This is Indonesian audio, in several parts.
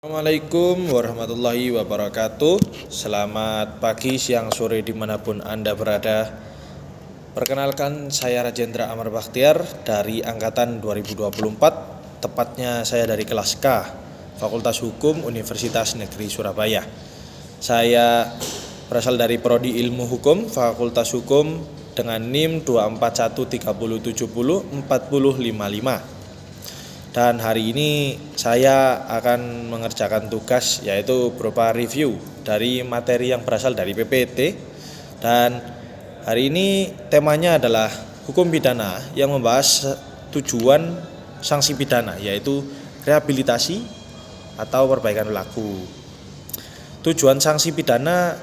Assalamualaikum warahmatullahi wabarakatuh. Selamat pagi, siang, sore dimanapun Anda berada. Perkenalkan, saya Rajendra Amar Bakhtiar dari Angkatan 2024. Tepatnya saya dari kelas K, Fakultas Hukum Universitas Negeri Surabaya. Saya berasal dari Prodi Ilmu Hukum, Fakultas Hukum dengan NIM 24130704055. Dan hari ini saya akan mengerjakan tugas yaitu berupa review dari materi yang berasal dari PPT. Dan hari ini temanya adalah hukum pidana yang membahas tujuan sanksi pidana, yaitu rehabilitasi atau perbaikan perilaku. Tujuan sanksi pidana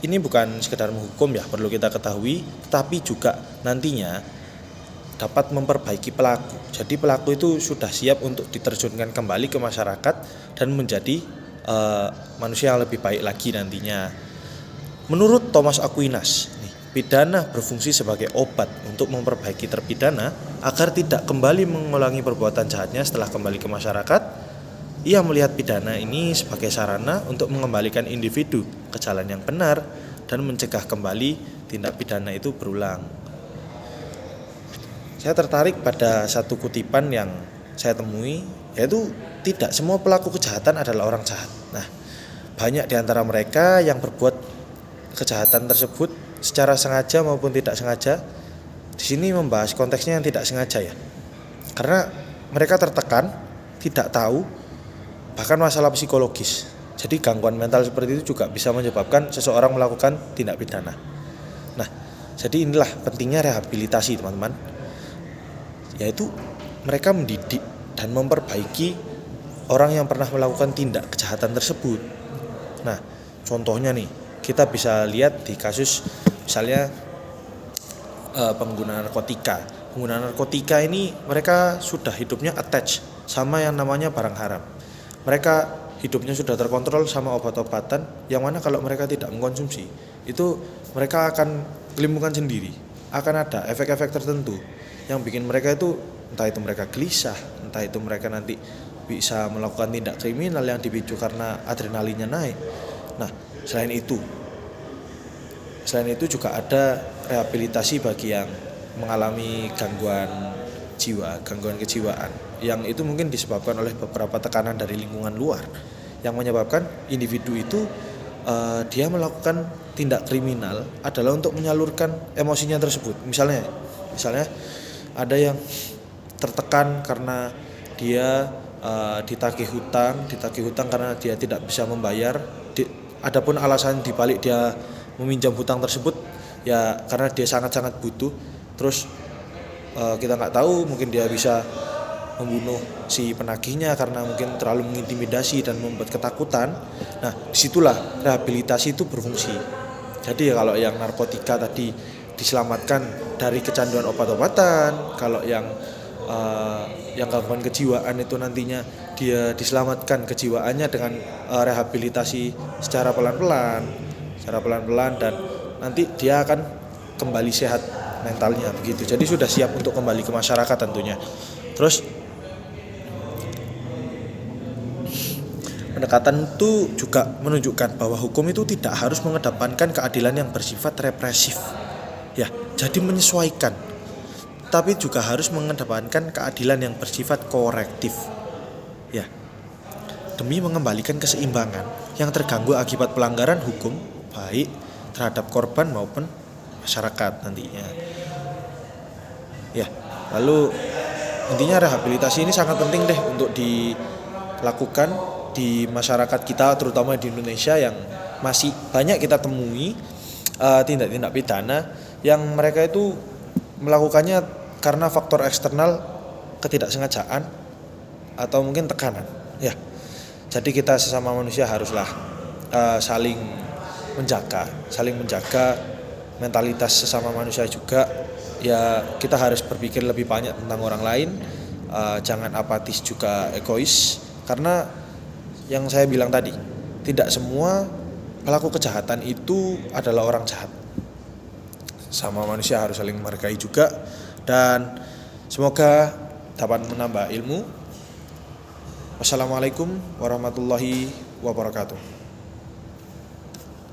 ini bukan sekedar menghukum ya, perlu kita ketahui, tapi juga nantinya dapat memperbaiki pelaku. Jadi pelaku itu sudah siap untuk diterjunkan kembali ke masyarakat dan menjadi manusia yang lebih baik lagi nantinya. Menurut Thomas Aquinas, pidana berfungsi sebagai obat untuk memperbaiki terpidana agar tidak kembali mengulangi perbuatan jahatnya setelah kembali ke masyarakat. Ia melihat pidana ini sebagai sarana untuk mengembalikan individu ke jalan yang benar dan mencegah kembali tindak pidana itu berulang. Saya tertarik pada satu kutipan yang saya temui, yaitu tidak semua pelaku kejahatan adalah orang jahat. Nah, banyak di antara mereka yang berbuat kejahatan tersebut secara sengaja maupun tidak sengaja. Di sini membahas konteksnya yang tidak sengaja ya. Karena mereka tertekan, tidak tahu, bahkan masalah psikologis. Jadi gangguan mental seperti itu juga bisa menyebabkan seseorang melakukan tindak pidana. Nah, jadi inilah pentingnya rehabilitasi, teman-teman. Yaitu mereka mendidik dan memperbaiki orang yang pernah melakukan tindak kejahatan tersebut. Nah, contohnya nih, kita bisa lihat di kasus misalnya pengguna narkotika. Pengguna narkotika ini mereka sudah hidupnya attached sama yang namanya barang haram. Mereka hidupnya sudah terkontrol sama obat-obatan yang mana kalau mereka tidak mengkonsumsi, itu mereka akan kelimpungan sendiri. Akan ada efek-efek tertentu yang bikin mereka itu, entah itu mereka gelisah, entah itu mereka nanti bisa melakukan tindak kriminal yang dipicu karena adrenalinnya naik. Nah, selain itu juga ada rehabilitasi bagi yang mengalami gangguan jiwa, gangguan kejiwaan, yang itu mungkin disebabkan oleh beberapa tekanan dari lingkungan luar yang menyebabkan individu itu dia melakukan tindak kriminal adalah untuk menyalurkan emosinya tersebut. Misalnya ada yang tertekan karena dia ditagih hutang karena dia tidak bisa membayar. Adapun alasan dibalik dia meminjam hutang tersebut ya karena dia sangat-sangat butuh. Terus kita nggak tahu, mungkin dia bisa membunuh si penagihnya karena mungkin terlalu mengintimidasi dan membuat ketakutan. Nah, disitulah rehabilitasi itu berfungsi. Jadi ya kalau yang narkotika tadi diselamatkan dari kecanduan obat-obatan, kalau yang gangguan kejiwaan itu nantinya dia diselamatkan kejiwaannya dengan rehabilitasi secara pelan-pelan dan nanti dia akan kembali sehat mentalnya begitu. Jadi sudah siap untuk kembali ke masyarakat tentunya. Terus pendekatan itu juga menunjukkan bahwa hukum itu tidak harus mengedepankan keadilan yang bersifat represif. Ya, jadi menyesuaikan. Tapi juga harus mengedepankan keadilan yang bersifat korektif. Ya. Demi mengembalikan keseimbangan yang terganggu akibat pelanggaran hukum baik terhadap korban maupun masyarakat nantinya. Ya, lalu intinya rehabilitasi ini sangat penting deh untuk dilakukan di masyarakat kita, terutama di Indonesia yang masih banyak kita temui tindak-tindak pidana yang mereka itu melakukannya karena faktor eksternal, ketidaksengajaan atau mungkin tekanan. Ya, jadi kita sesama manusia haruslah saling menjaga mentalitas sesama manusia juga. Ya, kita harus berpikir lebih banyak tentang orang lain, jangan apatis juga egois. Karena yang saya bilang tadi, tidak semua pelaku kejahatan itu adalah orang jahat. Sama manusia harus saling menghargai juga. Dan semoga dapat menambah ilmu, Wassalamualaikum warahmatullahi wabarakatuh.